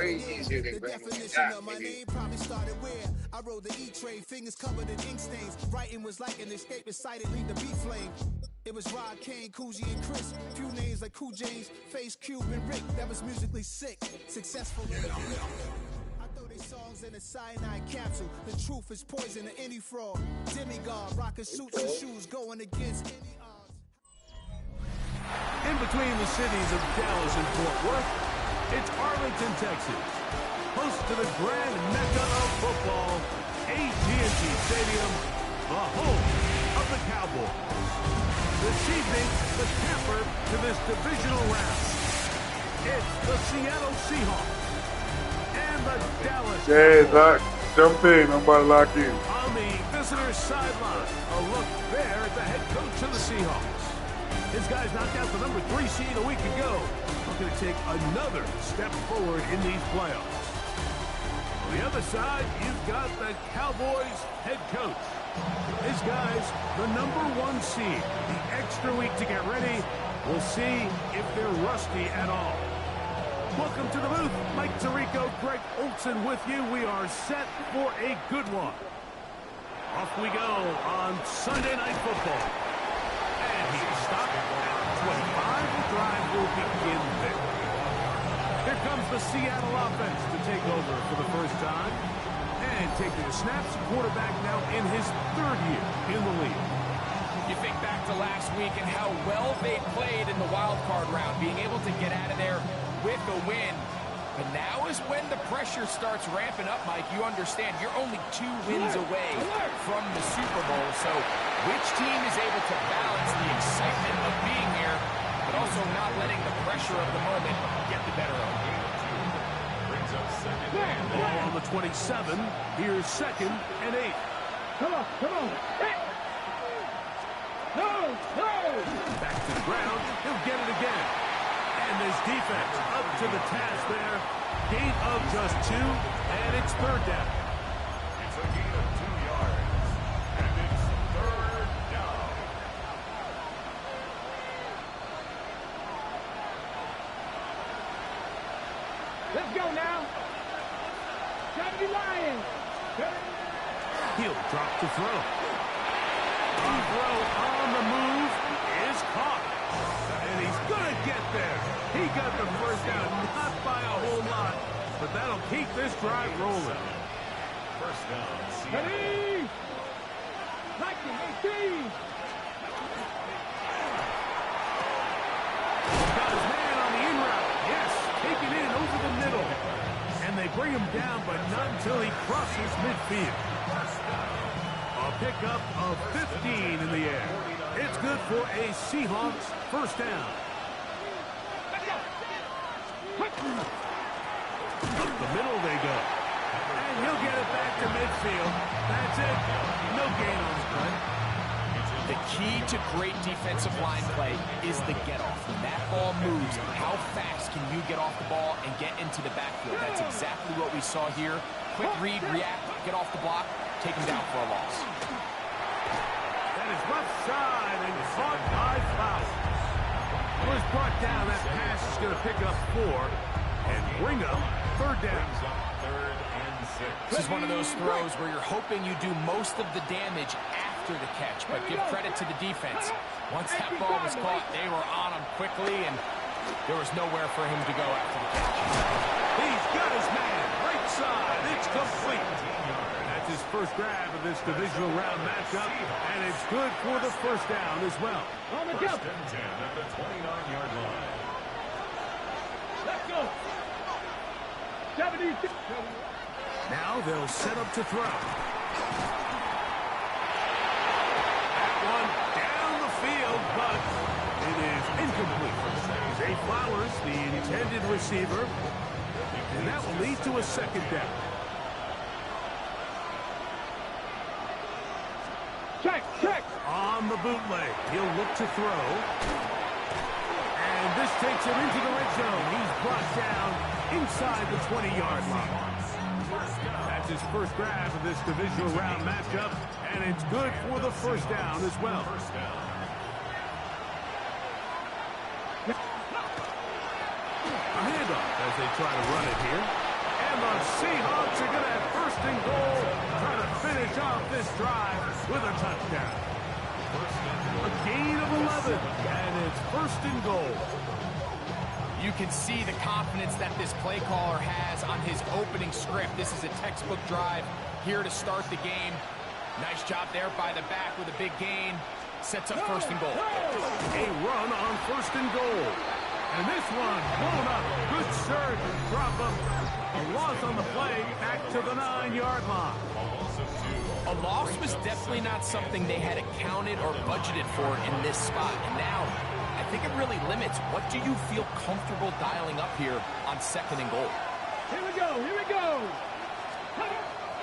way easier than grammar than that, maybe. Probably started where I rode the E-Trade, fingers covered in ink stains. Writing was like an escape excited, lead the beat flame. It was Rod, Kane, Coogee, and Chris. Few names like Cool James, Face, Cube, and Rick. That was musically sick, successful. I throw these songs in a cyanide capsule. The truth is poison to any fraud. Demigod, rocking suits and shoes, going against any odds. In between the cities of Dallas and Fort Worth, it's Arlington, Texas. Host to the grand mecca of football, AT&T Stadium, the home of the Cowboys. This evening, the camper to this divisional round. It's the Seattle Seahawks and the Dallas Cowboys. Hey, Doc, jump in. I'm about to lock in. On the visitor's sideline, a look there at the head coach of the Seahawks. His guys knocked out the number 3 seed a week ago. Looking to take another step forward in these playoffs. On the other side, you've got the Cowboys head coach. His guys, the number 1 seed, the extra week to get ready. We'll see if they're rusty at all. Welcome to the booth. Mike Tirico, Greg Olson with you. We are set for a good one. Off we go on Sunday Night Football. And he's stopped at 25. The drive will begin there. Here comes the Seattle offense to take over for the first time. And taking the snaps, quarterback now in his 3rd year in the league. You think back to last week and how well they played in the wild card round, being able to get out of there with a win. But now is when the pressure starts ramping up, Mike. You understand you're only 2 wins away from the Super Bowl. So which team is able to balance the excitement of being here, but also not letting the pressure of the moment get the better of them? Ball on the 27. Here's 2nd and 8. Come on. No. Back to the ground. He'll get it again. And this defense up to the task there. Gain of just 2, and it's 3rd down. It's a gain of 2 yards, and it's 3rd down. Let's go now. Johnny Lions. He'll drop to throw. The throw on the move is caught. And he's going to get there. He got the first down, not by a whole lot, but that'll keep this drive rolling. First down, Seattle. Ready? Like it, 18. Got his man on the in route. Yes, taken in over the middle. And they bring him down, but not until he crosses midfield. A pickup of 15 in the air. It's good for a Seahawks first down. Up the middle they go. And he'll get it back to midfield. That's it. No gain on the play. The key to great defensive line play is the get-off. When that ball moves, how fast can you get off the ball and get into the backfield? That's exactly what we saw here. Quick read, react, get off the block, take him down for a loss. That is left side and caught by Flowers. Was brought down. That pass is going to pick up 4 and bring up 3rd down. 3rd and 6. This is one of those throws where you're hoping you do most of the damage after the catch, but give credit to the defense. Once that ball was caught, they were on him quickly, and there was nowhere for him to go after the catch. He's got his man. Right side. It's complete. That's his first grab of this divisional round matchup, and it's good for the first down as well. On the First jump. and 10 at the 29-yard line. Let's go. 76. Now they'll set up to throw. That one down the field, but it is incomplete. Zay Flowers, the intended receiver, and that will lead to a 2nd down. Check. On the bootleg, he'll look to throw. And this takes him into the red zone. He's brought down inside the 20-yard line. That's his first grab of this divisional round matchup, and it's good for the first down as well. A handoff as they try to run it here. this drive with a touchdown. A gain of 11, and it's first and goal. You can see the confidence that this play caller has on his opening script. This is a textbook drive here to start the game. Nice job there by the back with a big gain. Sets up first and goal. A run on first and goal. And this one blown up. Good surge and drop up. A loss on the play back to the 9-yard line. A loss was definitely not something they had accounted or budgeted for in this spot. And now, I think it really limits. What do you feel comfortable dialing up here on second and goal? Here we go, here we go.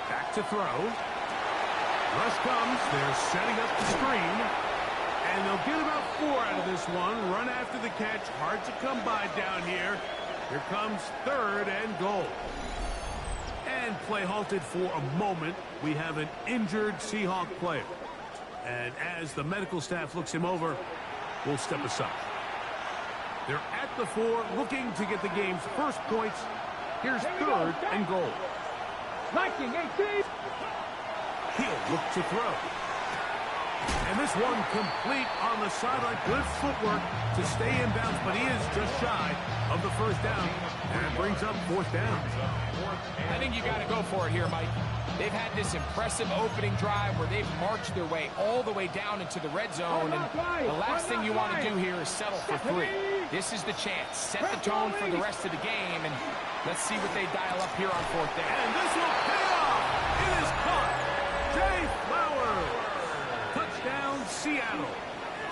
Back to throw. Rush comes. They're setting up the screen. And they'll get about 4 out of this one. Run after the catch. Hard to come by down here. Here comes third and goal. And play halted for a moment. We have an injured Seahawk player. And as the medical staff looks him over, we'll step aside. They're at the 4, looking to get the game's first points. Here's third and goal. Liking 18. He'll look to throw. And this one complete on the sideline. Good footwork to stay in bounds, but he is just shy of the first down. And it brings up fourth down. I think you got to go for it here, Mike. They've had this impressive opening drive where they've marched their way all the way down into the red zone. And the last thing you want to do here is settle for 3. This is the chance. Set the tone for the rest of the game. And let's see what they dial up here on fourth down. And this will pay off. It is caught. Jay Flowers. Touchdown, Seattle.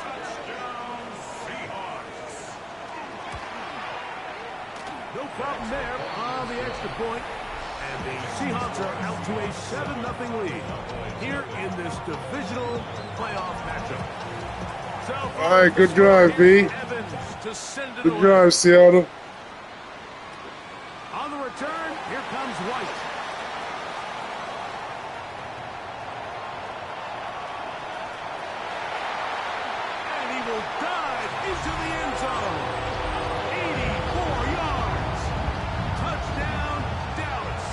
Touchdown, Seahawks. No problem there on the extra point. And the Seahawks are out to a 7-0 lead here in this divisional playoff matchup. So, All right, good drive, B. Good drive, Seattle. On the return, here comes White. And he will dive into the end zone. 84 yards. Touchdown, Dallas.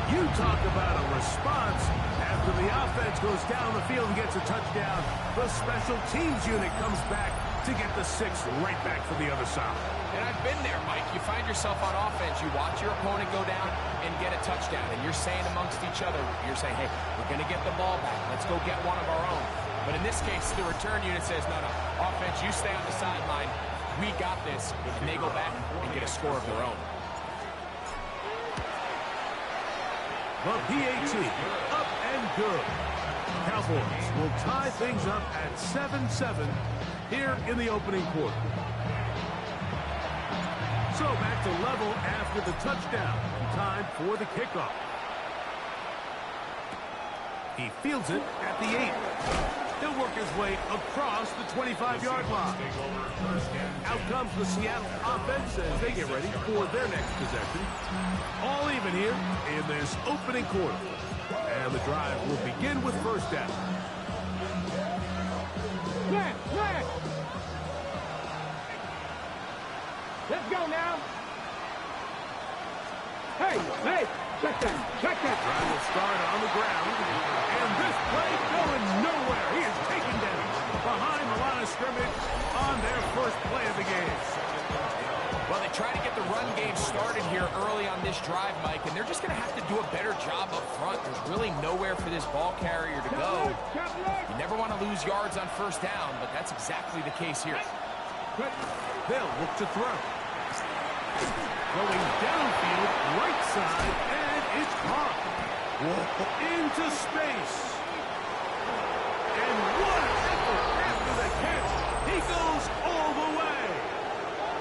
You talk about a response. After the offense goes down the field and gets a touchdown, the special teams unit comes back to get the 6 right back for the other side. And I've been there, Mike. You find yourself on offense, you watch your opponent go down and get a touchdown, and you're saying amongst each other, you're saying, hey, we're going to get the ball back. Let's go get one of our own. But in this case, the return unit says, no, offense, you stay on the sideline. We got this. And they go back and get a score of their own. The PAT, up and good. Cowboys will tie things up at 7-7 here in the opening quarter. So back to level after the touchdown. Time for the kickoff. He fields it at the 8. He'll work his way across the 25-yard line. Out comes the Seattle offense as they get ready for their next possession. All even here in this opening quarter. And the drive will begin with first down. Flat. Let's go now. Hey, check that. Drive will start on the ground. And this play going nowhere. He is taken down behind the line of scrimmage on their first play of the game. Well, they try to get the run game started here early on this drive, Mike, and they're just going to have to do a better job up front. There's really nowhere for this ball carrier to go. You never want to lose yards on first down, but that's exactly the case here. They'll look to throw. Going downfield, right side, and it's caught. Into space. And what an effort after the catch. He goes all the way.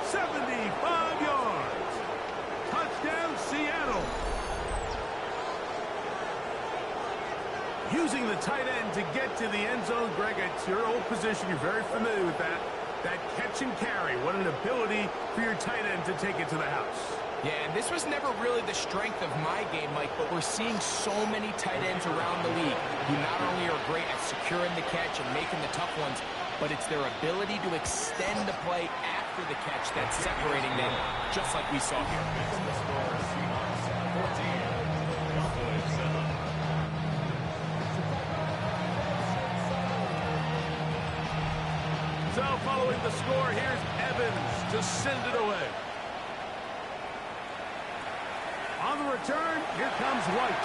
75 yards. Touchdown, Seattle. Using the tight end to get to the end zone, Greg, it's your old position. You're very familiar with that. That catch and carry. What an ability for your tight end to take it to the house. Yeah, and this was never really the strength of my game, Mike, but we're seeing so many tight ends around the league who not only are great at securing the catch and making the tough ones, but it's their ability to extend the play after the catch that's separating them, just like we saw here. following the score, here's Evans to send it away. On the return, here comes White.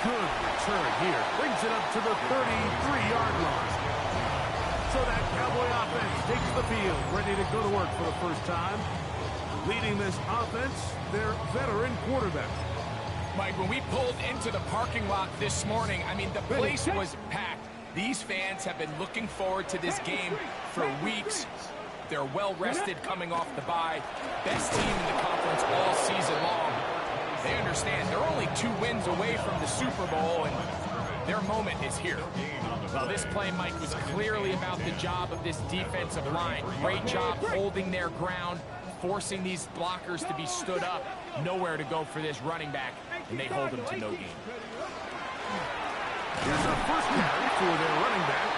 Good return here. Brings it up to the 33-yard line. So that Cowboy offense takes the field, ready to go to work for the first time. Leading this offense, their veteran quarterback. Mike, when we pulled into the parking lot this morning, I mean, the place was packed. These fans have been looking forward to this game for weeks. They're well-rested coming off the bye. Best team in the conference all season long. They understand they're only 2 wins away from the Super Bowl, and their moment is here. Well, this play, Mike, was clearly about the job of this defensive line. Great job holding their ground, forcing these blockers to be stood up. Nowhere to go for this running back, and they hold him to no gain. Here's a first carry for their running back,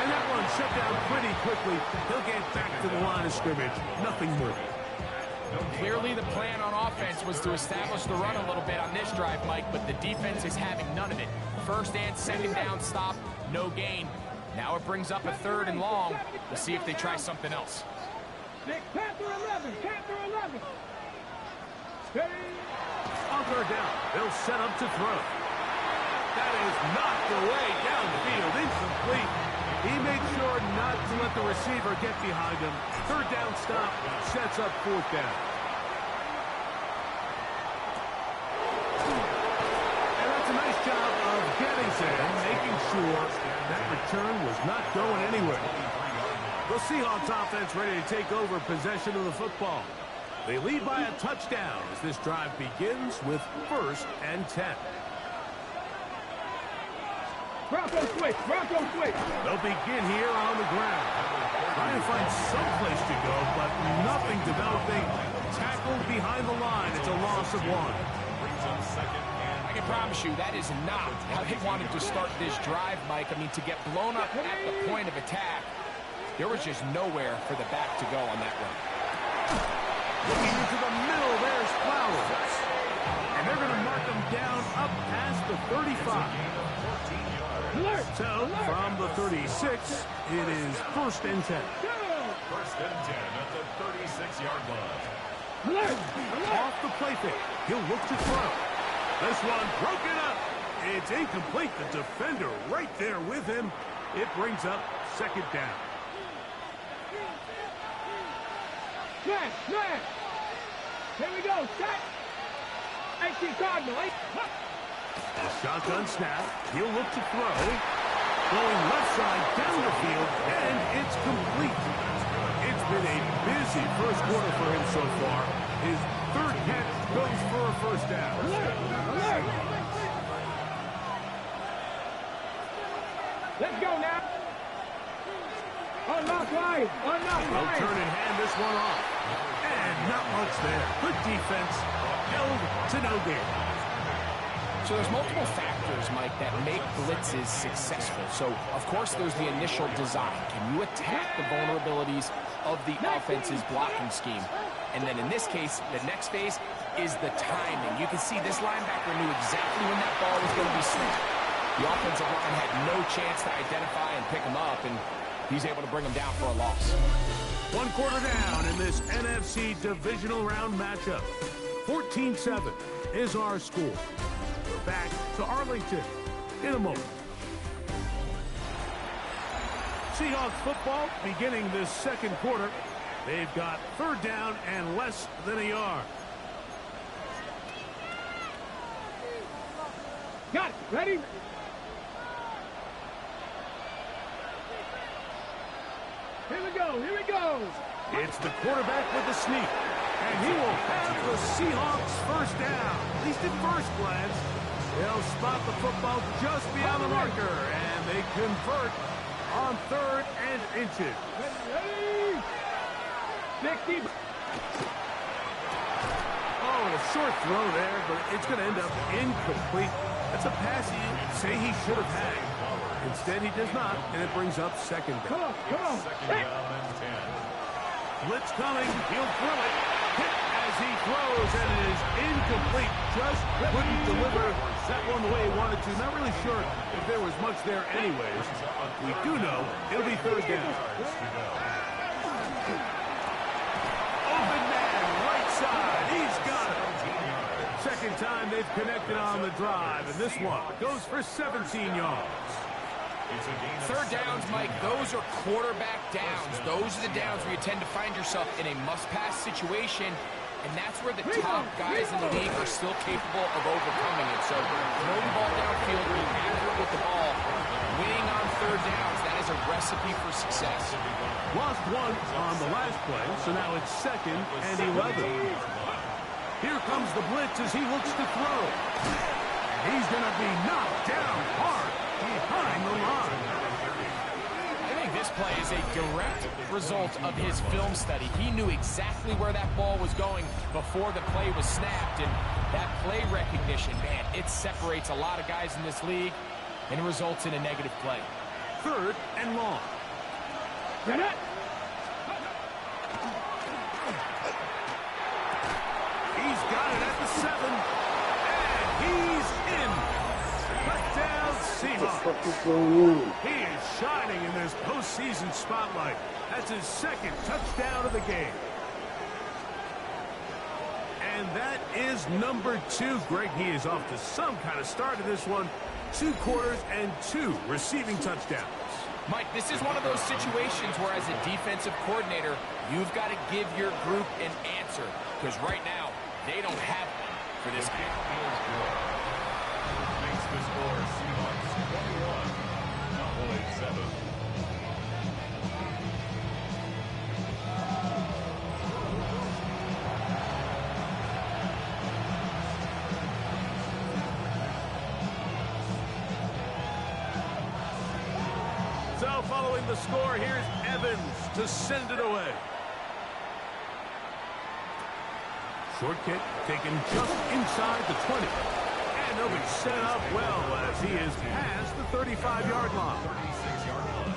and that one shut down pretty quickly. He'll get back to the line of scrimmage. Nothing more. Clearly the plan on offense was to establish the run a little bit on this drive, Mike, but the defense is having none of it. First and second down stop, no gain. Now it brings up a 3rd and long. We'll see if they try something else. Panther 11, Panther 11. On 3rd down, they'll set up to throw. That is knocked away downfield, incomplete. He made sure not to let the receiver get behind him. 3rd down stop sets up 4th down. And that's a nice job of getting there, making sure that return was not going anywhere. The Seahawks offense ready to take over possession of the football. They lead by a touchdown as this drive begins with 1st and 10. Bronco switch, Bronco switch. They'll begin here on the ground. Trying to find some place to go, but nothing developing. Tackled behind the line. It's a loss of 1. I can promise you that is not how they wanted to start this drive, Mike. I mean, to get blown up at the point of attack, there was just nowhere for the back to go on that one. Looking into the middle, there's Flowers. And they're going to mark him down up past the 35. So, from the 36, it is 1st and 10. 1st and 10 at the 36-yard line. Off the play fake. He'll look to throw. This one broken up. It's incomplete. The defender right there with him. It brings up 2nd down. Smash. Here we go, set. 18 Cardinal, A shotgun snap. He'll look to throw. Going left side down the field, and it's complete. It's been a busy first quarter for him so far. His 3rd catch goes for a 1st down. Alert. Let's go now. Unlock line. They'll turn and hand this one off. And not much there. Good defense. Held to no gain. So there's multiple factors, Mike, that make blitzes successful. So, of course, there's the initial design. Can you attack the vulnerabilities of the offense's blocking scheme? And then in this case, the next phase is the timing. You can see this linebacker knew exactly when that ball was going to be snapped. The offensive line had no chance to identify and pick him up, and he's able to bring him down for a loss. 1 quarter down in this NFC divisional round matchup. 14-7 is our score. We're back to Arlington in a moment. Seahawks football beginning this 2nd quarter. They've got 3rd down and less than a yard. Got it. Ready? Here we go. It's the quarterback with the sneak. And he will have the Seahawks 1st down. At least at first glance. They'll spot the football just beyond the marker. And they convert on 3rd and inches. Ready? 60. Oh, and a short throw there, but it's going to end up incomplete. That's a pass you say he should have had. Instead, he does not, and it brings up 2nd down. Come on. 2nd down and 10. Blitz coming. He'll throw it. Hit as he throws, and it is incomplete. Just couldn't deliver that one the way he wanted to. Not really sure if there was much there anyways. We do know it'll be 3rd down. Open man, right side. He's got it. Second time they've connected on the drive, and this one goes for 17 yards. Third downs, Mike, those are quarterback downs. Those are the downs where you tend to find yourself in a must-pass situation, and that's where the top guys in the league are still capable of overcoming it. So throw the ball downfield, be accurate with the ball. Winning on third downs, that is a recipe for success. Lost one on the last play, so now it's 2nd and 11. Here comes the blitz as he looks to throw. He's going to be knocked down hard behind the line. I think this play is a direct result of his film study. He knew exactly where that ball was going before the play was snapped, and that play recognition, man, it separates a lot of guys in this league and results in a negative play. 3rd and long. Get it. He's got it at the 7, and he's in. Touchdown, Seahawks. What the fuck is going on? He is shining in this postseason spotlight. That's his 2nd touchdown of the game. And that is number 2. Greg, he is off to some kind of start in this one. 2 quarters and 2 receiving touchdowns. Mike, this is one of those situations where as a defensive coordinator, you've got to give your group an answer. Because right now, they don't have one for this game. Makes the score Seahawks 21, Cowboys 7. So following the score, here's Evans to send it away. Short kick taken just inside the 20. And they'll be set up well as he is past the 35-yard line.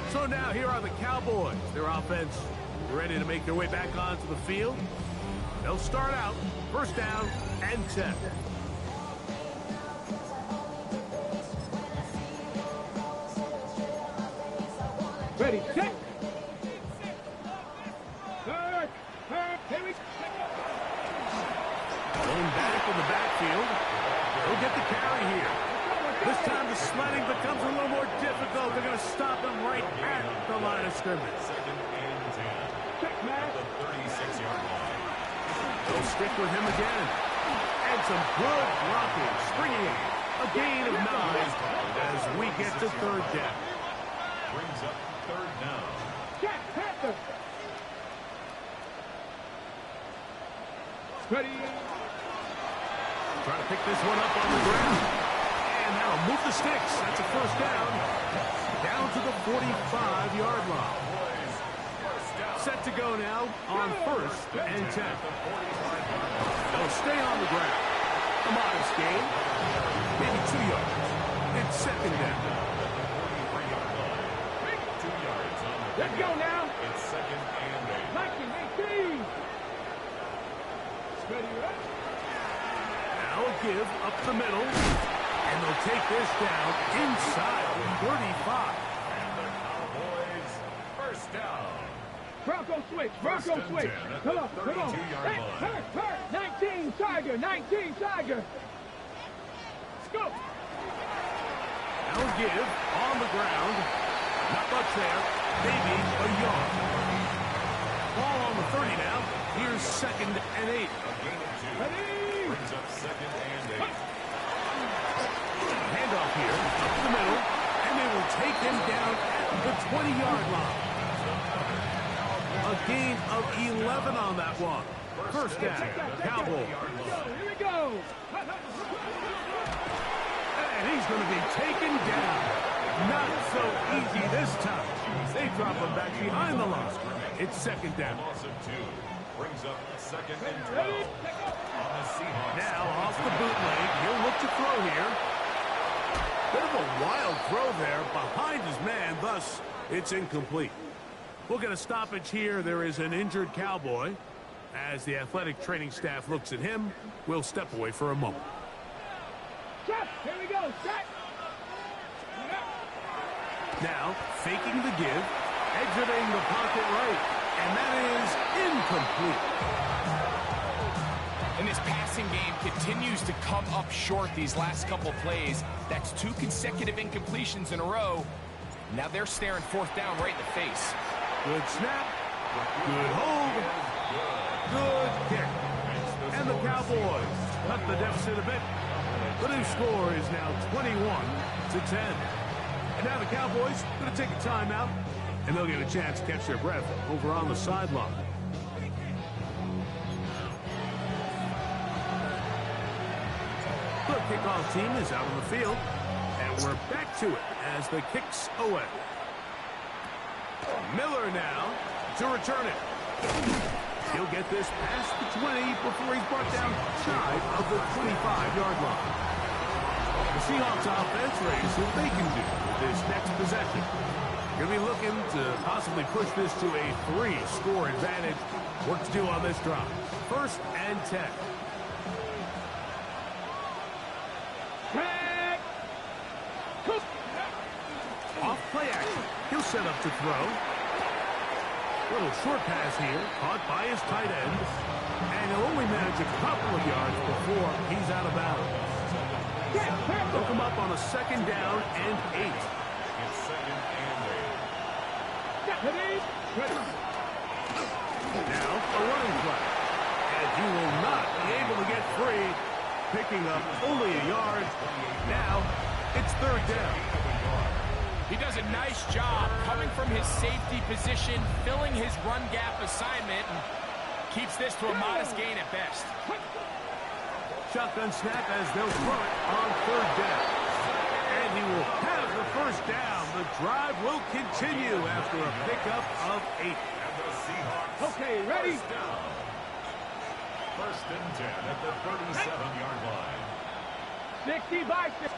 So now here are the Cowboys. Their offense ready to make their way back onto the field. They'll start out 1st down and 10. Ready, set. Third, here we go. Going back in the backfield. He'll get the carry here. This time the sledding becomes a little more difficult. They're going to stop him right at the line of scrimmage. 2nd and 10. Check, man. The 36-yard line. They'll stick with him again. And some good blocking. Springing in. A gain of 9 as we get to 3rd down. Brings up 3rd down. Check, Panther. Ready. Trying to pick this one up on the ground. And that'll move the sticks. That's a 1st down. Down to the 45-yard line. Set to go now on 1st and 10. They'll stay on the ground. A modest gain. Maybe 2 yards. It's 2nd down. 2 yards on the Let's go now. It's 2nd and 8. 19, 18. Ready, right? Now a give up the middle. And they'll take this down inside the 35. And the Cowboys 1st down. Bronco switch, Bronco and switch. 10 at Come the on, come on. 32-yard Hey, line. hurt. 19 Tiger, 19 Tiger. Let's go. Now a give on the ground. Not much there. Maybe a yard. Ball on the 30 now. Here's 2nd and 8. A gain of 2. Ready. Brings up 2nd and 8. Handoff here, up the middle, and they will take him down at the 20-yard line. A gain of 11 on that one. 1st down, Cowboys. Here we go. And he's going to be taken down. Not so easy this time. They drop him back behind the line. It's 2nd down. Loss of 2. Brings up 2nd and 12. On the Seahawks. Now off the bootleg. He'll look to throw here. Bit of a wild throw there behind his man. Thus, it's incomplete. We'll get a stoppage here. There is an injured Cowboy. As the athletic training staff looks at him, we'll step away for a moment. Set. Here we go. Set. Now, faking the give, exiting the pocket right, And that is incomplete. And this passing game continues to come up short these last couple plays. That's 2 consecutive incompletions in a row. Now they're staring 4th down right in the face. Good snap. Good hold. Good kick. And the Cowboys cut the deficit a bit. The new score is now 21-10. And now the Cowboys going to take a timeout, and they'll get a chance to catch their breath over on the sideline. The kickoff team is out on the field, and we're back to it as the kick's away. Miller now to return it. He'll get this past the 20 before he's brought down shy of the 25-yard line. The Seahawks offense ready to see what they can do with this next possession. Going to be looking to possibly push this to a 3-score advantage. Work to do on this drive. 1st and 10. Off play action. He'll set up to throw. Little short pass here, caught by his tight end. And he'll only manage a couple of yards before he's out of bounds. They'll come up on a 2nd down and 8. It's 2nd and 8. Now a running play. And he will not be able to get free. Picking up only a yard. Now it's 3rd down. He does a nice job coming from his safety position, filling his run gap assignment, and keeps this to a modest gain at best. Shotgun snap as they'll throw it on 3rd down. And he will have the 1st down. The drive will continue after a pickup of 8. And the Seahawks. Okay, ready? 1st down. 1st and 10 at the 37-yard line. 60 by 60.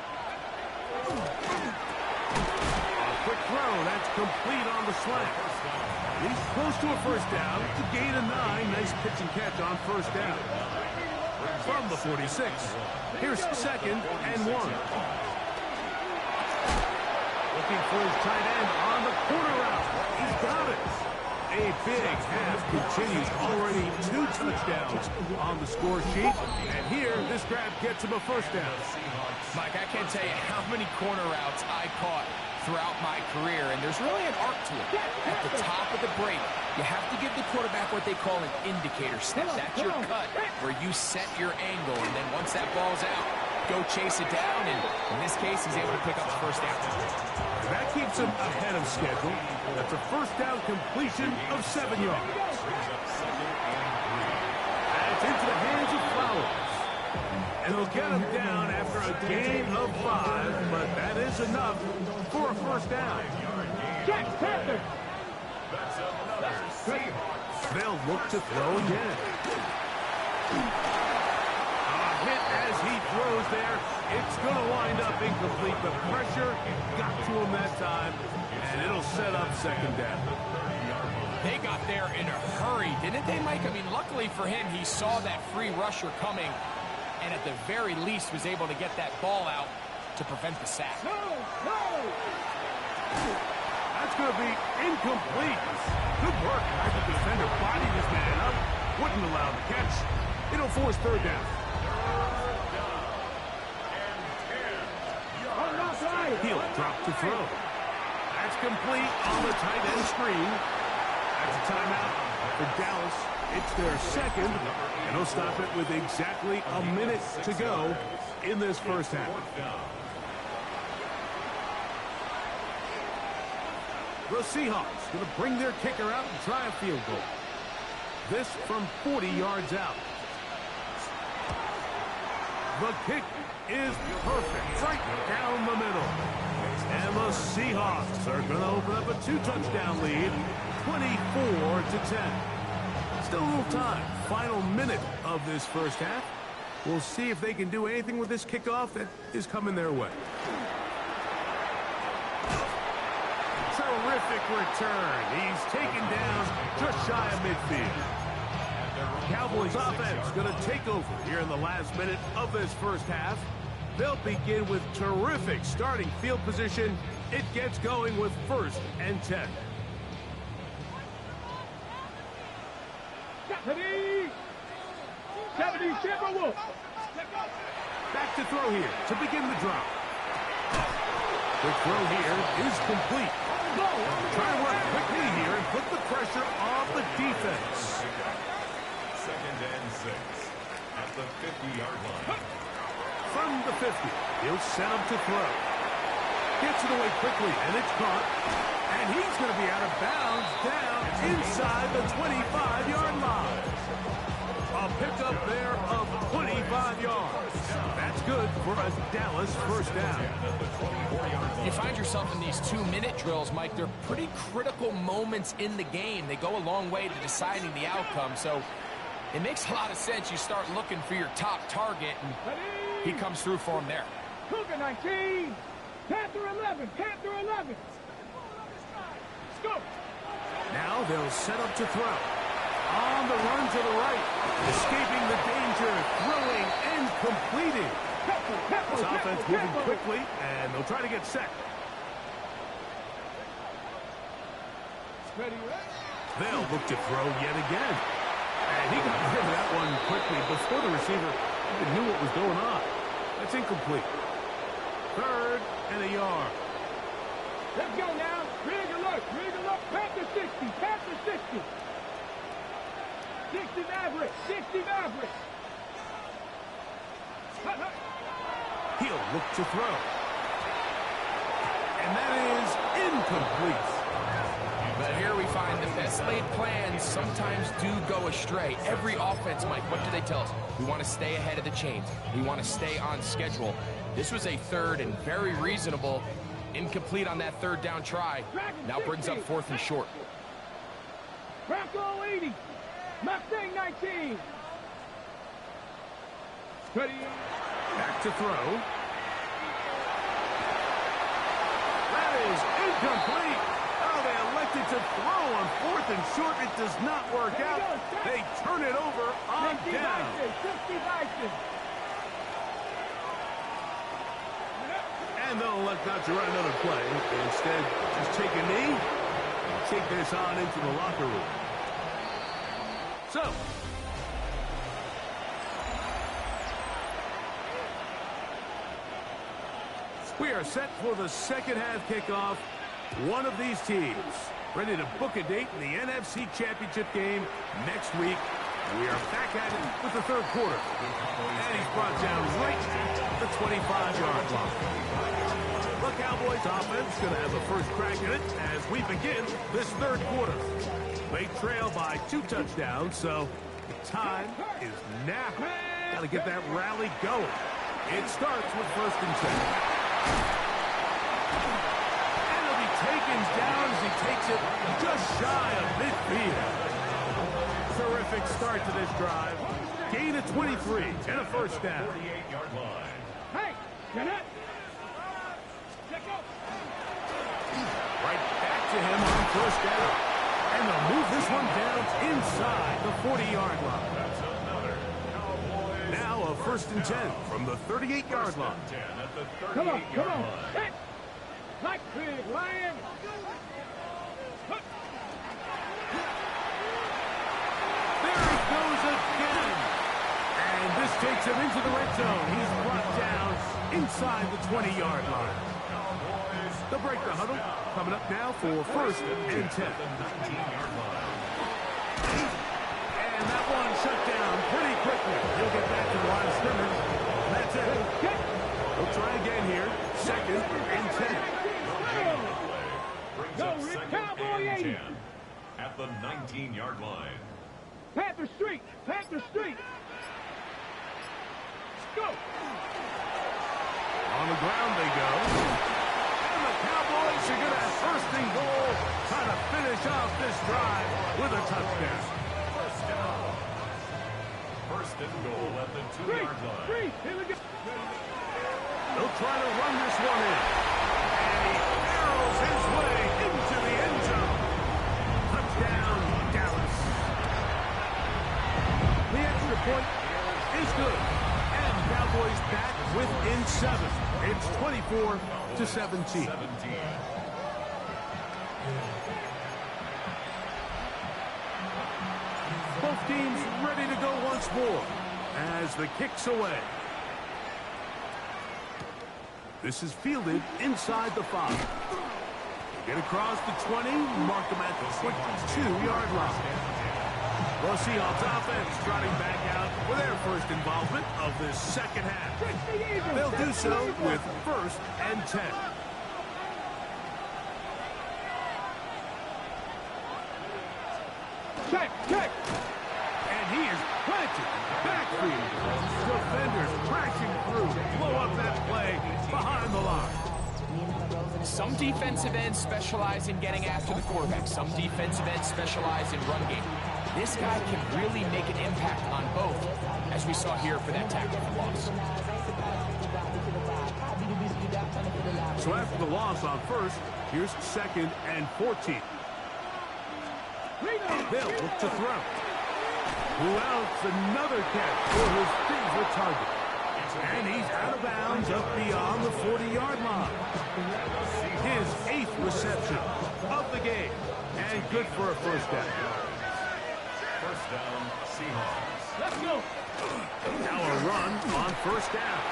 Quick throw, that's complete on the slant. He's close to a 1st down to gain a 9. Nice pitch and catch on 1st down. From the 46, here's 2nd and 1. Looking for his tight end on the corner route. He's got it. A big half continues. Already 2 touchdowns on the score sheet. And here, this grab gets him a 1st down. Mike, I can't tell you how many corner routes I caught throughout my career, and there's really an art to it. At the top of the break, you have to give the quarterback what they call an indicator step. That's your cut, where you set your angle, and then once that ball's out, go chase it down, and in this case, he's able to pick up the 1st down. That keeps him ahead of schedule. That's a 1st down completion of 7 yards. That's into the hands of Flowers. And he'll get him down after a gain of 5, but that is enough for a 1st down. Jack Panther. That's another Seahawks. They'll look to throw again. A hit as he throws there. It's going to wind up incomplete. The pressure got to him that time, and it'll set up 2nd down. They got there in a hurry, didn't they, Mike? I mean, luckily for him, he saw that free rusher coming, and at the very least was able to get that ball out to prevent the sack. That's going to be incomplete. Good work. I think the defender bodied this man up. Wouldn't allow the catch. It'll force 3rd down. He'll drop to throw. That's complete on the tight end screen. That's a timeout for Dallas. It's their 2nd, and they'll stop it with exactly a minute to go in this 1st half. The Seahawks going to bring their kicker out and try a field goal. This from 40 yards out. The kick is perfect, right down the middle. And the Seahawks are going to open up a 2-touchdown lead, 24-10. Still a little time. Final minute of this 1st half. We'll see if they can do anything with this kickoff that is coming their way. Terrific return. He's taken down just shy of midfield. Cowboys offense going to take over here in the last minute of this 1st half. They'll begin with terrific starting field position. It gets going with 1st and 10. Ready? 70 Timberwolves. Back to throw here to begin the drop. The throw here is complete. Try to work quickly here and put the pressure on the defense. 2nd and 6 at the 50-yard line. From the 50, he'll set up to throw. Gets it away quickly, and it's caught. And he's going to be out of bounds down inside the 25-yard line. A pickup there of 25 yards. That's good for a Dallas first down. You find yourself in these 2-minute drills, Mike. They're pretty critical moments in the game. They go a long way to deciding the outcome. So it makes a lot of sense. You start looking for your top target, and he comes through for him there. Cougar 19. Panther 11. Panther 11. Let's go. Now they'll set up to throw. On the run to the right. Escaping the danger. Throwing and completing. This offense moving quickly, and they'll try to get set. They'll look to throw yet again. And he got rid of that one quickly before the receiver even knew what was going on. That's incomplete. 3rd and a yard. Let's go now. Rig alert. Rig alert. Panther 60. Panther 60. 60 Mavericks. 60 Mavericks. He'll look to throw. And that is incomplete. But here we find the best laid plans sometimes do go astray. Every offense, Mike, what do they tell us? We want to stay ahead of the chains. We want to stay on schedule. This was a 3rd and very reasonable. Incomplete on that 3rd down try. Now brings up 4th and short. Bronco 80. Mustang 19. Ready? Back to throw. That is incomplete. Oh, they elected to throw on 4th and short. It does not work out. They turn it over on down. 60 Bison. And they'll elect not to run another play. Instead, just take a knee and take this on into the locker room. So, we are set for the second half kickoff. One of these teams ready to book a date in the NFC Championship game next week. We are back at it with the 3rd quarter. And he's brought down right at the 25-yard line. The Cowboys offense going to have the first crack at it as we begin this 3rd quarter. They trail by 2 touchdowns, so the time is now. Got to get that rally going. It starts with 1st and 10. And he'll be taken down as he takes it just shy of midfield. Terrific start to this drive. Gain of 23 and a first down. 48-yard line. Hey, get it. Right back to him on 1st down. And they'll move this one down inside the 40-yard line. That's another Cowboys. Now a 1st and 10 from the 38-yard line. 10 at the Come on, 38-yard come on. line. Hit. Like big lion. There he goes again. And this takes him into the red zone. He's brought down inside the 20-yard line. They'll break the huddle. Coming up now for 1st and 10. And that one shut down pretty quickly. He'll get back to the line of scrimmage. That's it. We'll try again here. 2nd and 10. Brings up 2nd and 10 at the 19-yard line. Panther Street. Panther Street. Go. On the ground they go. And the Cowboys are going to have 1st and goal. Trying to finish off this drive with a touchdown. First down. 1st and goal at the 2-yard line. Here we go. They'll try to run this one in. And he barrels his way into the end zone. Touchdown, Dallas. The extra point is good. And the Cowboys back within 7. It's 24-17. Both team's ready to go once more as the kick's away. This is fielded inside the 5. Get across the 20, mark them at the 22-yard line. The Seahawks offense trotting back out for their first involvement of this second half. They'll do so with 1st and 10. Check. And he is planted backfield. Defenders crashing through to blow up that play behind the line. Some defensive ends specialize in getting after the quarterback. Some defensive ends specialize in run game. This guy can really make an impact on both, as we saw here for that tackle for loss. So after the loss on 1st, here's 2nd and 14. They'll look to throw. Who else? Another catch for his favorite target. And he's out of bounds up beyond the 40-yard line. His 8th reception of the game. And good for a first down. First down, Seahawks. Let's go. Now a run on 1st down.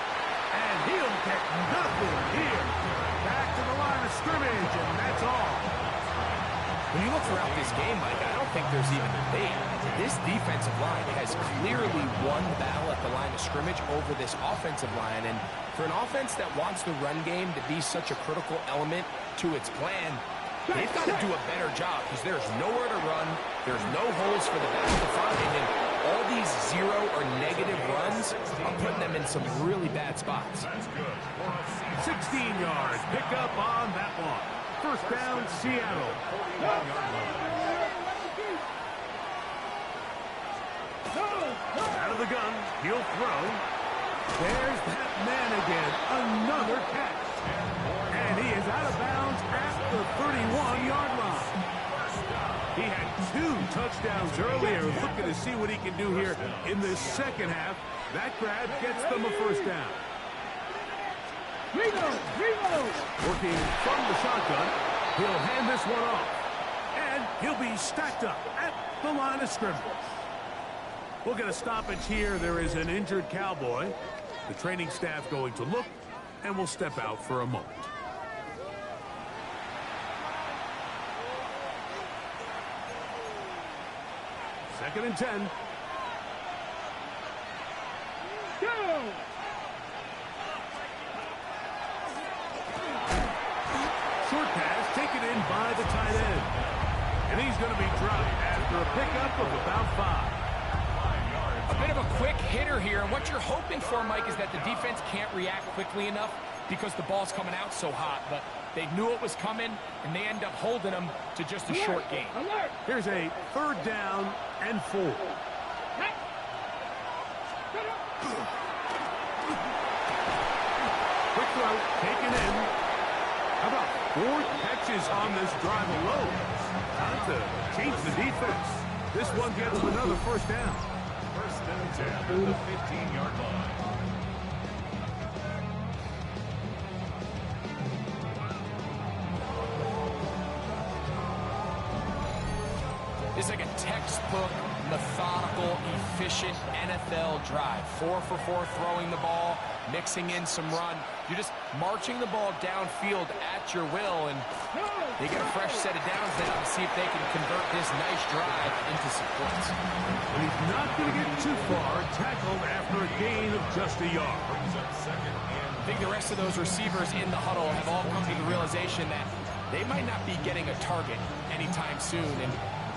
And he'll get nothing here. Back to the line of scrimmage, and that's all. When you look throughout this game, Mike, I don't think there's even debate. This defensive line has clearly won the battle at the line of scrimmage over this offensive line. And for an offense that wants the run game to be such a critical element to its plan, they've got to do a better job because there's nowhere to run. There's no holes for the back to find. And all these 0 or negative runs are putting them in some really bad spots. 16 yards. Pick up on that one. First down, Seattle. Out of the gun, he'll throw. There's that man again. Another catch. And he is out of bounds at the 31-yard line. He had 2 touchdowns earlier. Looking to see what he can do here in this second half. That grab gets them a first down. Working from the shotgun, he'll hand this one off. And he'll be stacked up at the line of scrimmage. We'll get a stoppage here. There is an injured Cowboy. The training staff going to look, and we'll step out for a moment. Second and 10. Go! Short pass taken in by the tight end. And he's going to be dropped after a pickup of about 5. A bit of a quick hitter here, and what you're hoping for, Mike, is that the defense can't react quickly enough because the ball's coming out so hot, but they knew it was coming, and they end up holding them to just a short gain. Here's a 3rd down and 4. Quick throw, taken in. How about 4 catches on this drive alone? Time to change the defense. This one gets them another first down. First and 10 at the 15-yard line. It's like a textbook, methodical, efficient NFL drive. 4 for 4 throwing the ball, mixing in some run. You're just marching the ball downfield at your will, and they get a fresh set of downs now to see if they can convert this nice drive into some points. But he's not going to get too far, tackled after a gain of just a yard. I think the rest of those receivers in the huddle have all come to the realization that they might not be getting a target anytime soon, and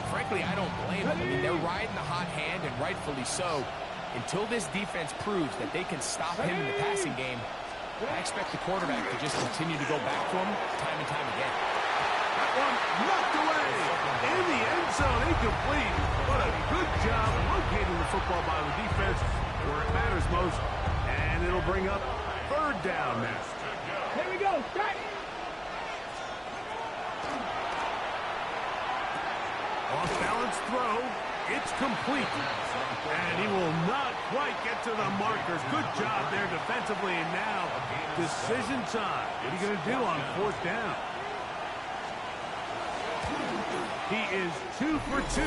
frankly, I don't blame them. I mean, they're riding the hot hand, and rightfully so. Until this defense proves that they can stop him in the passing game, I expect the quarterback to just continue to go back to him time and time again. That one knocked away in the end zone, incomplete. What a good job locating the football by the defense where it matters most. And it'll bring up 3rd down now. Here we go. Strike. Off-balance throw. It's complete. And he will not quite get to the markers. Good job there defensively. And now, decision time. What are you going to do on 4th down? He is 2 for 2.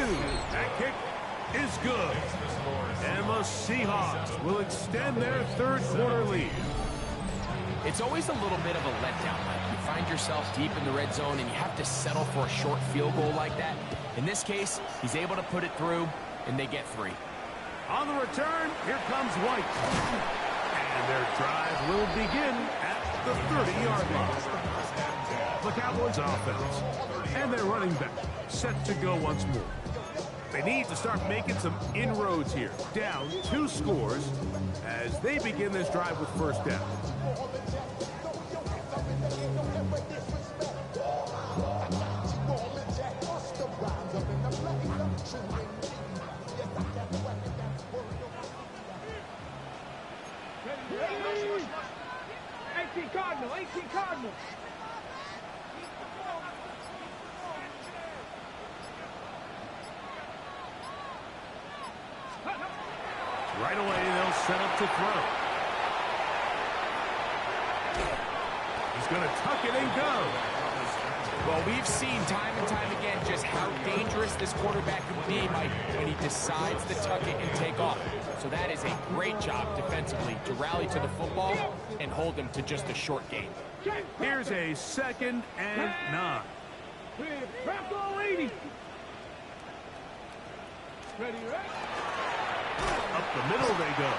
That kick is good. And the Seahawks will extend their third quarter lead. It's always a little bit of a letdown. Like you find yourself deep in the red zone and you have to settle for a short field goal like that. In this case, he's able to put it through, and they get 3. On the return, here comes White. And their drive will begin at the 30-yard line. The Cowboys offense and their running back set to go once more. They need to start making some inroads here. Down 2 scores as they begin this drive with first down. Cardinal, 18 Cardinal. Right away, they'll set up to throw. He's going to tuck it and go. Well, we've seen time and time again just how dangerous this quarterback can be, Mike, when he decides to tuck it and take off. So that is a great job defensively to rally to the football and hold him to just a short gain. Here's a 2nd and 9. Bronco 80. Ready, right? Up the middle they go.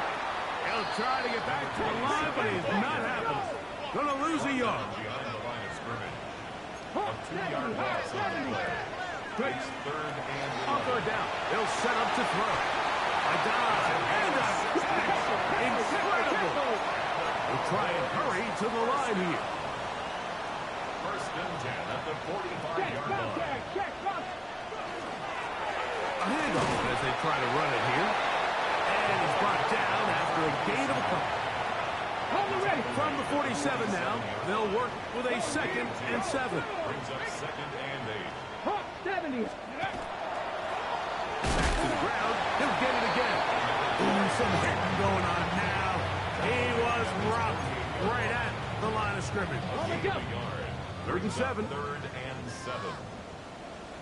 He'll try to get back to the line, but he's not happening. Going to lose a yard. Behind the line of scrimmage. A 2-yard loss on the play. It's 3rd and 11. On 3rd down, they'll set up to throw. A dive and a catch. Incredible. We'll try and hurry to the line here. 1st and 10 at the 45-yard line. A handoff as they try to run it here. And he's brought down after a gain of a couple. From the 47 now, they'll work with a 2nd and 7. Brings up 2nd and 8. 70. Back to the ground. He'll get it again. Ooh, some hitting going on now. He was rocked right at the line of scrimmage. 3rd and 7. 3rd and 7.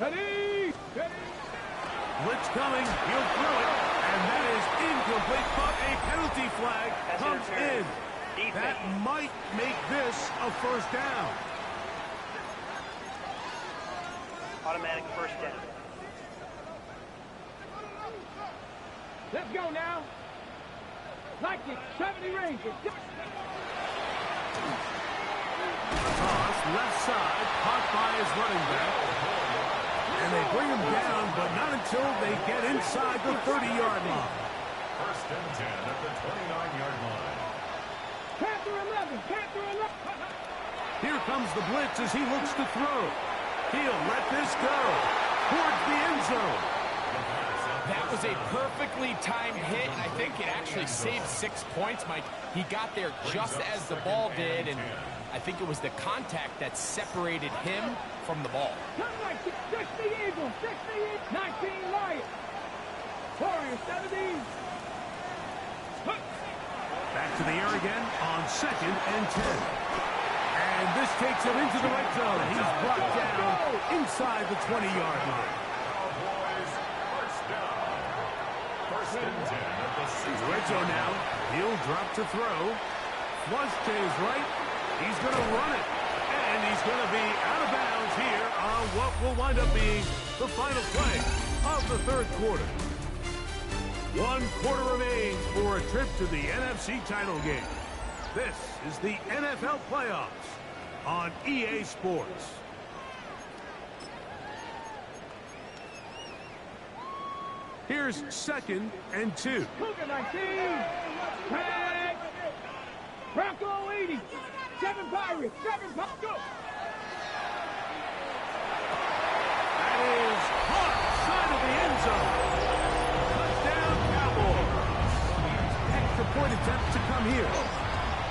Ready. Blitz coming. He'll throw it. And that is incomplete, but a penalty flag comes in. That might make this a 1st down. Automatic 1st down. Let's go now. Like it. 70 Rangers. Toss left side, caught by his running back. And they bring him down, but not until they get inside the 30-yard line. 1st and 10 at the 29-yard line. Panther 11. Panther 11. Here comes the blitz as he looks to throw. He'll let this go towards the end zone. That was a perfectly timed hit, and I think it actually saved 6 points, Mike. He got there just as the ball did, and I think it was the contact that separated him from the ball. 60 Eagles. 19 Lions. Warriors 17. Back to the air again on 2nd and 10. And this takes him into the red zone. He's brought down inside the 20-yard line. Cowboys, 1st down. 1st and 10 at the 6. Red zone now. He'll drop to throw. Flush to his right. He's going to run it. And he's going to be out of bounds here on what will wind up being the final play of the 3rd quarter. 1 quarter remains for a trip to the NFC title game. This is the NFL playoffs on EA Sports. Here's 2nd and 2. Cougar 19. Tag. Bronco 80. 7 Pirates. 7 Pirates. Go. That is caught side of the end zone. Touchdown, Cowboys. Extra point attempt to come here.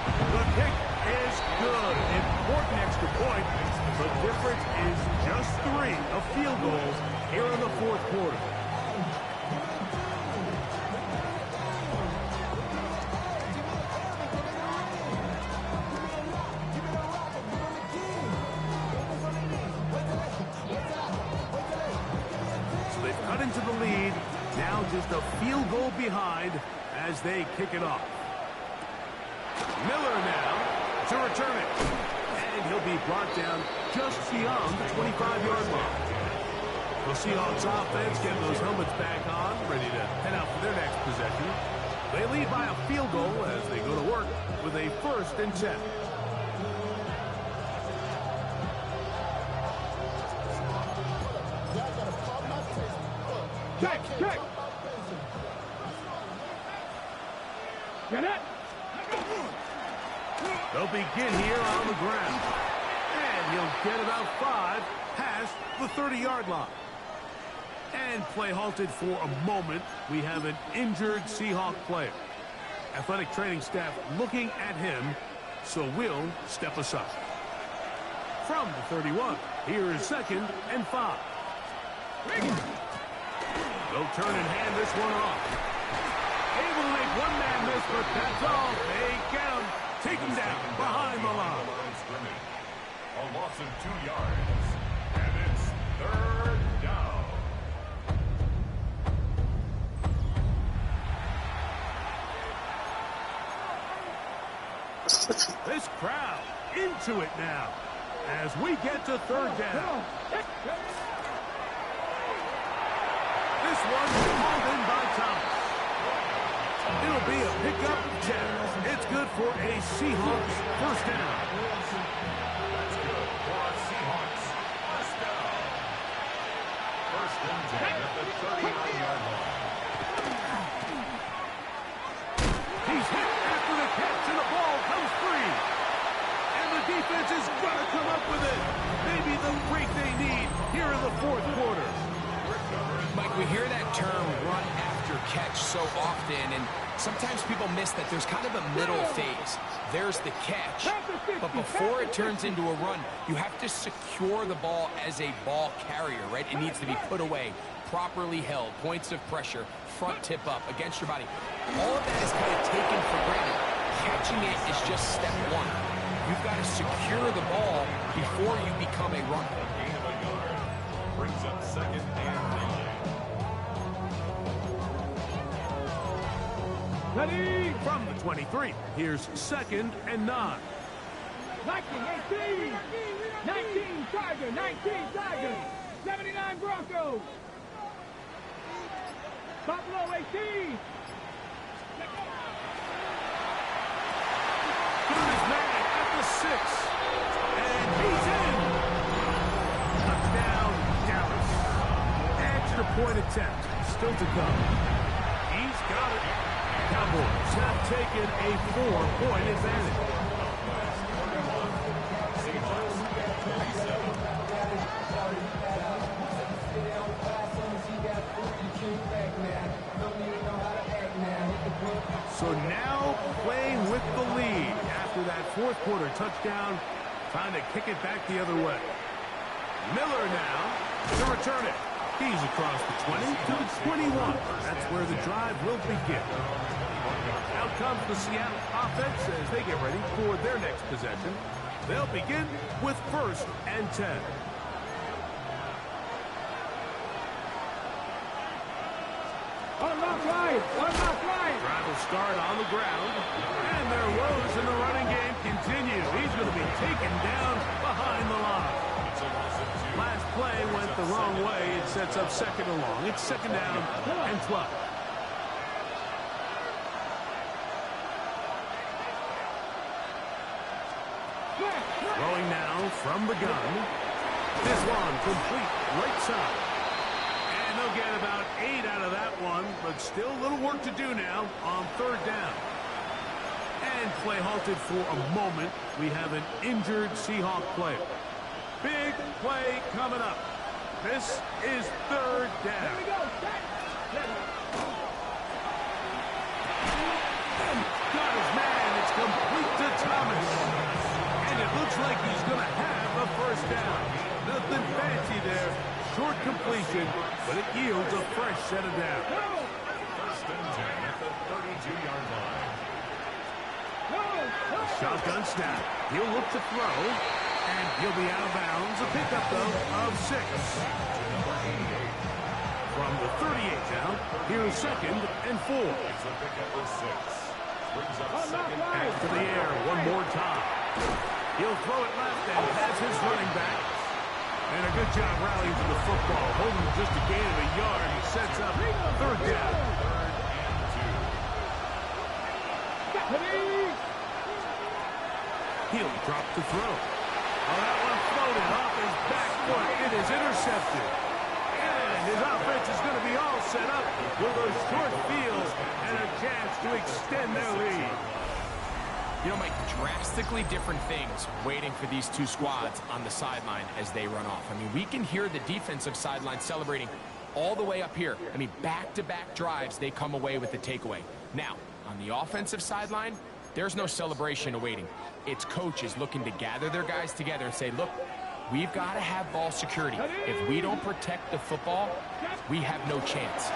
The kick is good. Important extra point. The difference is just 3 of field goals here in the 4th quarter. Into the lead, now just a field goal behind as they kick it off. Miller now to return it. And he'll be brought down just beyond the 25-yard line. The Seahawks offense getting those helmets back on, ready to head out for their next possession. They lead by a field goal as they go to work with a 1st and 10. Check. Get it. They'll begin here on the ground. And he'll get about 5 past the 30-yard line. And play halted for a moment. We have an injured Seahawk player. Athletic training staff looking at him, so we'll step aside. From the 31, here is 2nd and 5. They'll turn and hand this one off. Able to make one man miss, but that's all. They get him. Take him down behind the line. A loss of 2 yards. And it's 3rd down. This crowd into it now as we get to 3rd down. This one called in by Thomas. It'll be a pickup 10. It's good for a Seahawks 1st down. That's good for a Seahawks 1st down. 1st and 10 at the 39-yard line. He's hit after the catch, and the ball comes free. And the defense is going to come up with it. Maybe the break they need here in the 4th quarter. Mike, we hear that term run after catch so often, and sometimes people miss that there's kind of a middle phase. There's the catch, but before it turns into a run, you have to secure the ball as a ball carrier, right? It needs to be put away, properly held, points of pressure, front tip up against your body. All of that is kind of taken for granted. Catching it is just step 1. You've got to secure the ball before you become a runner. Gain of a yard brings up 2nd and 9. Ready. From the 23, here's 2nd and 9. 19, 19 Tiger, 19 Tiger, 79 Broncos. Buffalo 18. Got his man at the 6. And he's in. Touchdown, Dallas. Extra point attempt still to come. He's got it. Cowboys have taken a 4-point advantage. So now playing with the lead after that 4th quarter touchdown, trying to kick it back the other way. Miller now to return it. He's across the 20 to the 21. That's where the drive will begin. Out comes the Seattle offense as they get ready for their next possession. They'll begin with 1st and 10. On my flight. Drive will start on the ground. And their woes in the running game continue. He's going to be taken down behind the line. Last play went the wrong way. It sets up 2nd and long. It's 2nd down and 12. Throwing now from the gun. This one complete right side. And they'll get about 8 out of that one, but still a little work to do now on 3rd down. And play halted for a moment. We have an injured Seahawk player. Big play coming up. This is 3rd down. Here we go. Got his man. It's complete to Thomas. And it looks like he's going to have a 1st down. Nothing fancy there. Short completion, but it yields a fresh set of downs. 1st and 10 at the 32-yard line. Shotgun snap. He'll look to throw. And he'll be out of bounds. A pickup, though, of 6. From the 38 now, here's 2nd and 4. It's a pickup of 6. Brings up 2nd Back to the air one more time. He'll throw it left and has his running back. And a good job rallying to the football. Holding just a gain of a yard. He sets up 3rd down. 3rd and 2. He'll drop to throw. Oh, that one floated off his back foot. It is intercepted. And his offense is going to be all set up with a short field and a chance to extend their lead. You know, Mike, drastically different things waiting for these two squads on the sideline as they run off. I mean, we can hear the defensive sideline celebrating all the way up here. I mean, back-to-back drives, they come away with the takeaway. Now, on the offensive sideline, there's no celebration awaiting. It's coaches looking to gather their guys together and say, look, we've got to have ball security. If we don't protect the football, we have no chance.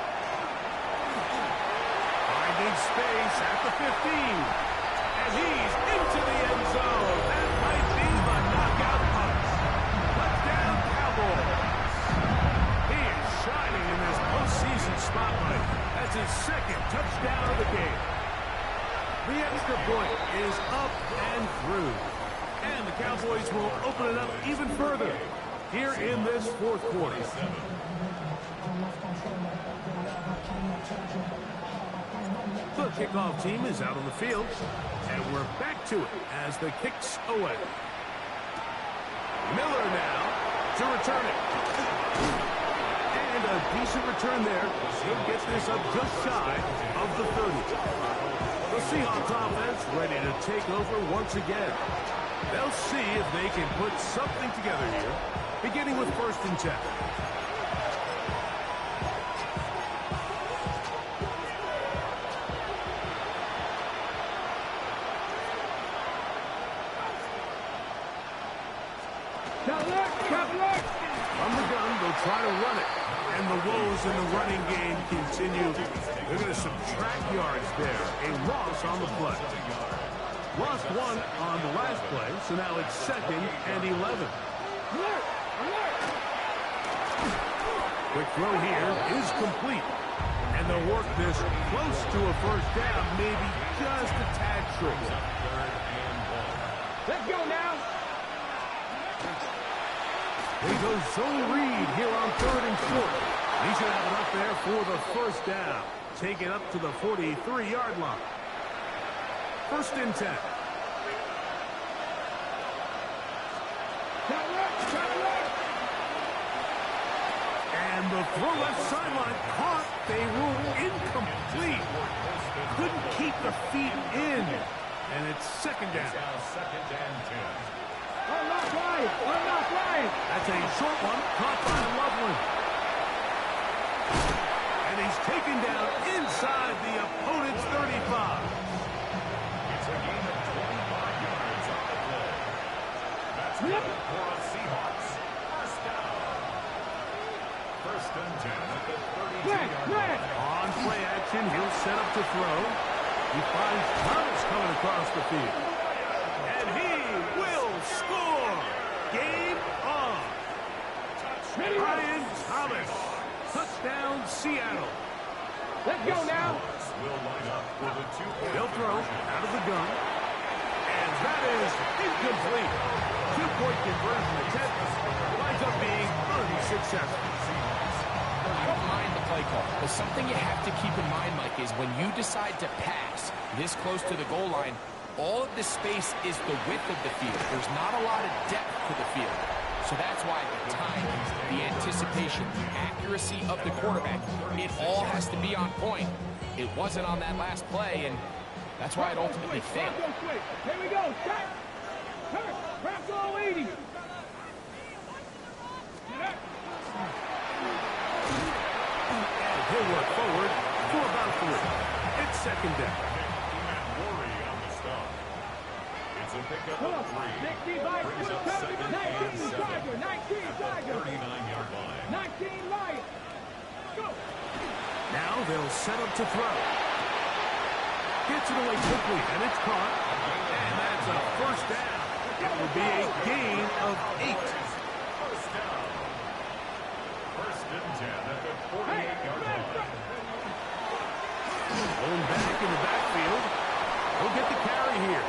Finding space at the 15. And he's into the end zone. That might be the knockout punch. Touchdown, Cowboys. He is shining in this postseason spotlight. That's his 2nd touchdown of the game. The extra point is up and through. And the Cowboys will open it up even further here in this 4th quarter. The kickoff team is out on the field, and we're back to it as the kick's away. Miller now to return it. And a decent return there. He'll get this up just shy of the 30. The Seahawks offense ready to take over once again. They'll see if they can put something together here, beginning with 1st and 10. From the gun, they'll try to run it. And the woes in the running game continue. They're going to subtract yards there. A loss on the play. Lost 1 on the last play, so now it's 2nd and 11. Quick throw here is complete. And they'll work this close to a 1st down, maybe just a tad short. Let's go now. They go zone read here on 3rd and short. He should have it up there for the 1st down. Take it up to the 43-yard line. 1st and 10. And the throw left sideline caught. They rule incomplete. Couldn't keep the feet in. And it's 2nd down. 2nd and 10. Unlock Ryan. That's a short one caught by Loveland. And he's taken down inside the opponent's 35. It's a gain of 25 yards on the play. That's good for the Seahawks. 1st down. 1st and 10 at the 32-yard line. On play action, he'll set up to throw. He finds Thomas coming across the field. And he will score. Game on. Ryan Thomas. Touchdown, Seattle. Let's go now. Will line up for the 2-point. They'll throw out of the gun. And that is incomplete. 2-point conversion attempt winds up being unsuccessful. I don't mind the play call, but something you have to keep in mind, Mike, is when you decide to pass this close to the goal line, all of the space is the width of the field. There's not a lot of depth to the field. So that's why the time, the anticipation, the accuracy of the quarterback, it all has to be on point. It wasn't on that last play, and that's why it ultimately failed. Here we go. Shot. Turn. Crack all 80. And he'll work forward for about 3. It's 2nd down. It's a pickup of 3. Brings up 2nd and 7 at the 39-yard line. 19 Lions. Go. Now they'll set up to throw. Gets it away quickly, and it's caught. And that's a 1st down. It will be a gain of 8. 1st down. First and 10 at the 48-yard line. Going back in the backfield. He'll get the carry here.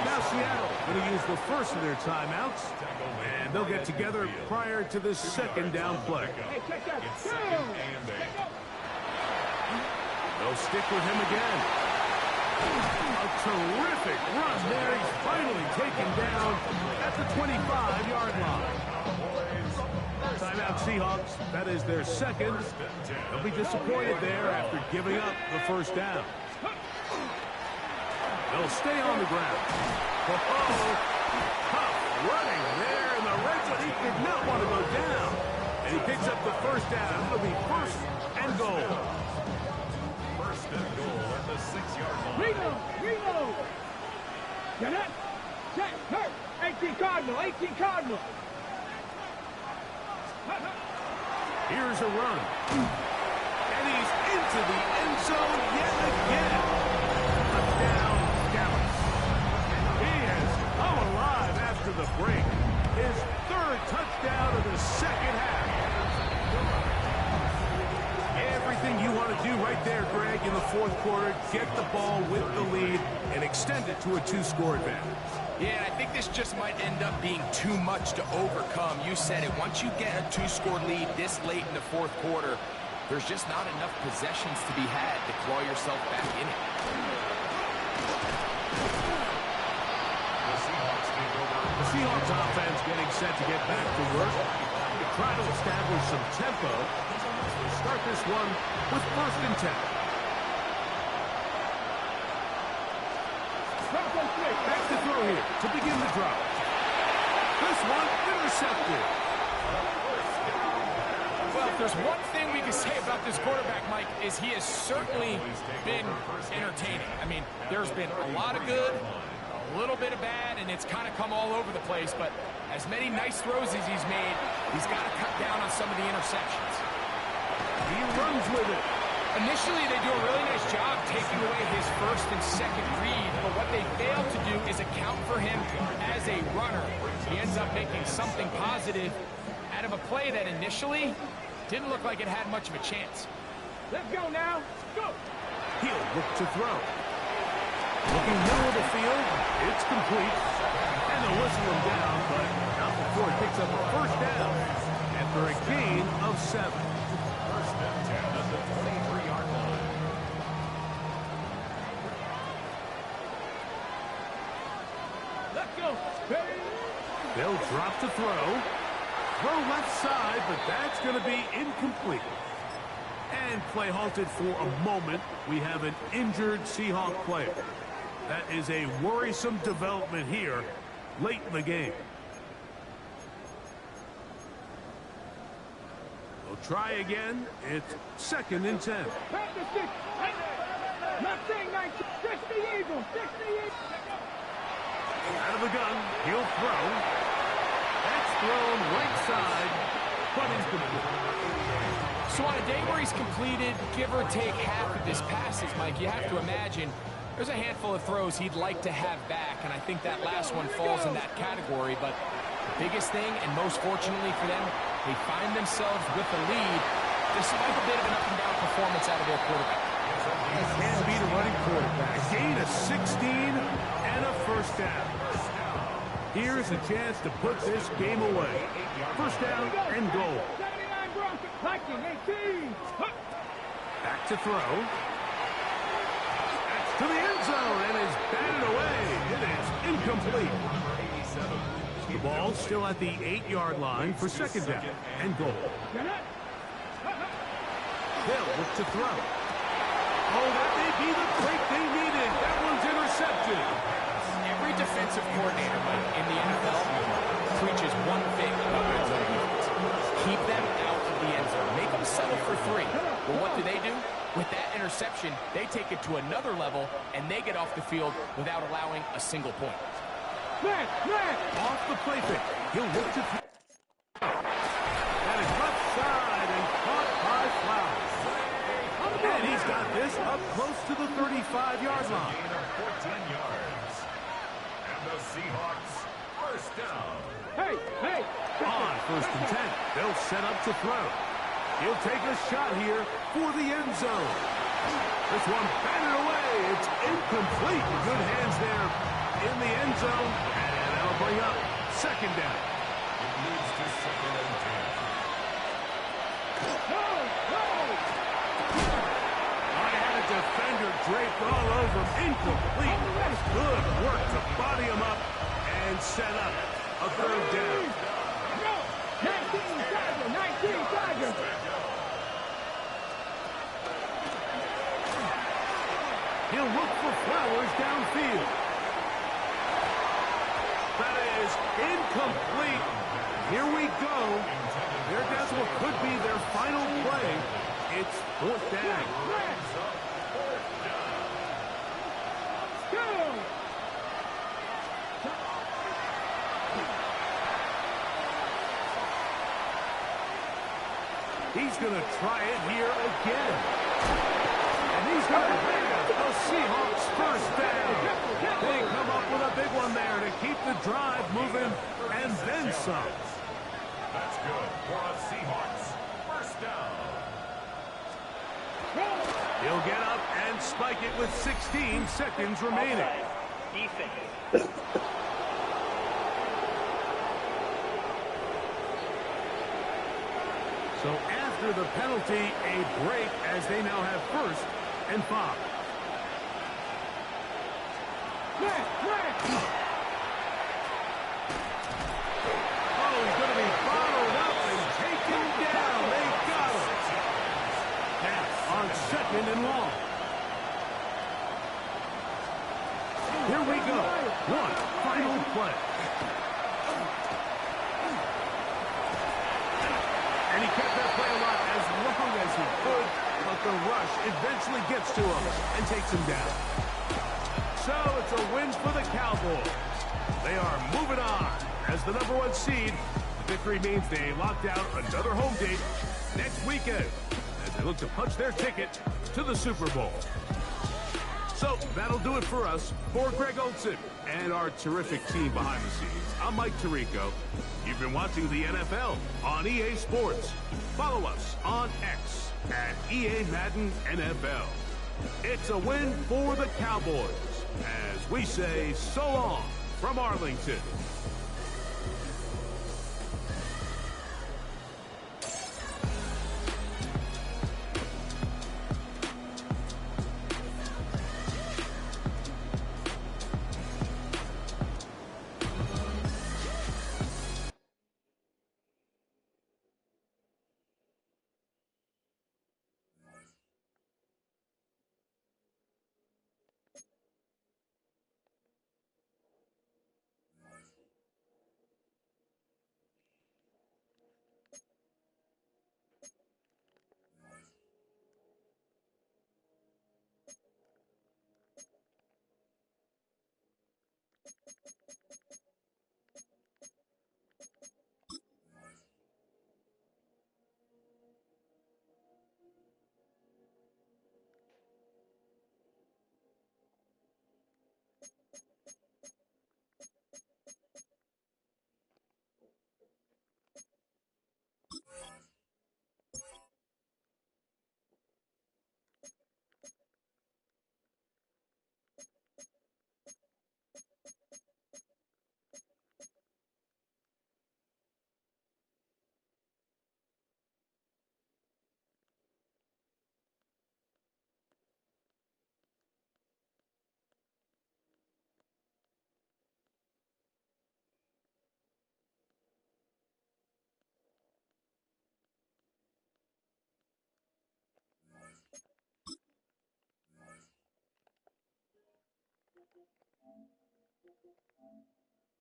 Now Seattle going to use the first of their timeouts. And they'll get together prior to the second down play. It's second and 8. They'll stick with him again. A terrific run there. He's finally taken down at the 25-yard line. Timeout Seahawks. That is their second. They'll be disappointed there after giving up the first down. They'll stay on the ground. Tough running there in the red zone. He did not want to go down. And he picks up the first down. It'll be first and goal. First and goal at the 6-yard line. Reload. Get it. Check. Hurt. 18 Cardinal. Here's a run. And he's into the end zone yet again. Touchdown, Dallas. He has come alive after the break. His third touchdown of the second half. Everything you want to do right there, Greg, in the fourth quarter. Get the ball with the lead and extend it to a 2-score advantage. Yeah, I think this just might end up being too much to overcome. You said it. Once you get a 2-score lead this late in the fourth quarter, there's just not enough possessions to be had to claw yourself back in it. The Seahawks offense getting set to get back to work. To try to establish some tempo. We'll start this one with first and 10. Back to throw here to begin the drive. This one intercepted. Well, if there's one thing we can say about this quarterback, Mike, is he has certainly been entertaining. I mean, there's been a lot of good, a little bit of bad, and it's kind of come all over the place. But as many nice throws as he's made, he's got to cut down on some of the interceptions. He runs with it. Initially, they do a really nice job taking away his first and second read, but what they fail to do is account for him as a runner. He ends up making something positive out of a play that initially didn't look like it had much of a chance. Let's go now. Go. He'll look to throw. Looking middle of the field. It's complete. And they'll whistle him down, but not before he picks up a first down after a gain of 7. First and 10 at the 23-yard line. Let's go. They'll drop to throw. Throw left side, but that's going to be incomplete. And play halted for a moment. We have an injured Seahawk player. That is a worrisome development here late in the game. They'll try again. It's second and 10. Not saying 19. 60 Eagles. 60 Eagles. Out of the gun, he'll throw. That's thrown right side, but incomplete. So on a day where he's completed, give or take half of his passes, Mike, you have to imagine there's a handful of throws he'd like to have back, and I think that last one falls in that category. But the biggest thing, and most fortunately for them, they find themselves with the lead despite a bit of an up-and-down performance out of their quarterback. He can beat a running quarterback. Gain of 16 and a first down. Here's a chance to put this game away. First down and goal. 79 Broncos. 18. Back to throw. That's to the end zone and is batted away. It is incomplete. The ball still at the 8-yard line for second down and goal. They'll look to throw. Oh, that may be the break they needed. That one's intercepted. Every defensive coordinator, Mike, in the NFL preaches one thing about red zone defense. Keep them out of the end zone. Make them settle for 3. Well, what do? With that interception, they take it to another level, and they get off the field without allowing a single point. Man. Off the play pick. He'll look to throw. That is left side and caught by Flowers. And he's got this up close to the 35-yard line. Gain of 14 yards. And the Seahawks first down. Hey. On first and 10, they'll set up to throw. He'll take a shot here for the end zone. This one batted away. It's incomplete. Good hands there in the end zone. And that'll bring up second down. It leads to second and 10. I had a defender draped all over him. Incomplete. Good work to body him up and set up a third down. 19 Tiger. He'll look for Flowers downfield. That is incomplete. Here we go. They're down to what could be their final play. It's fourth down. He's going to try it here again. And he's going to have the Seahawks first down. They come up with a big one there to keep the drive moving and then some. That's good for the Seahawks. First down. He'll get up and spike it with 16 seconds remaining. Defense. So after the penalty, a break as they now have first and 5. Oh, he's going to be followed up and taken down. They got him. Pass on second and long. Here we go. One final play. And he kept that play alive as long as he could, but the rush eventually gets to him and takes him down. So it's a win for the Cowboys. They are moving on as the #1 seed. The victory means they locked out another home date next weekend as they look to punch their ticket to the Super Bowl. So that'll do it for us. For Greg Olson and our terrific team behind the scenes, I'm Mike Tirico. You've been watching the NFL on EA Sports. Follow us on X at EA Madden NFL. It's a win for the Cowboys as we say so long from Arlington.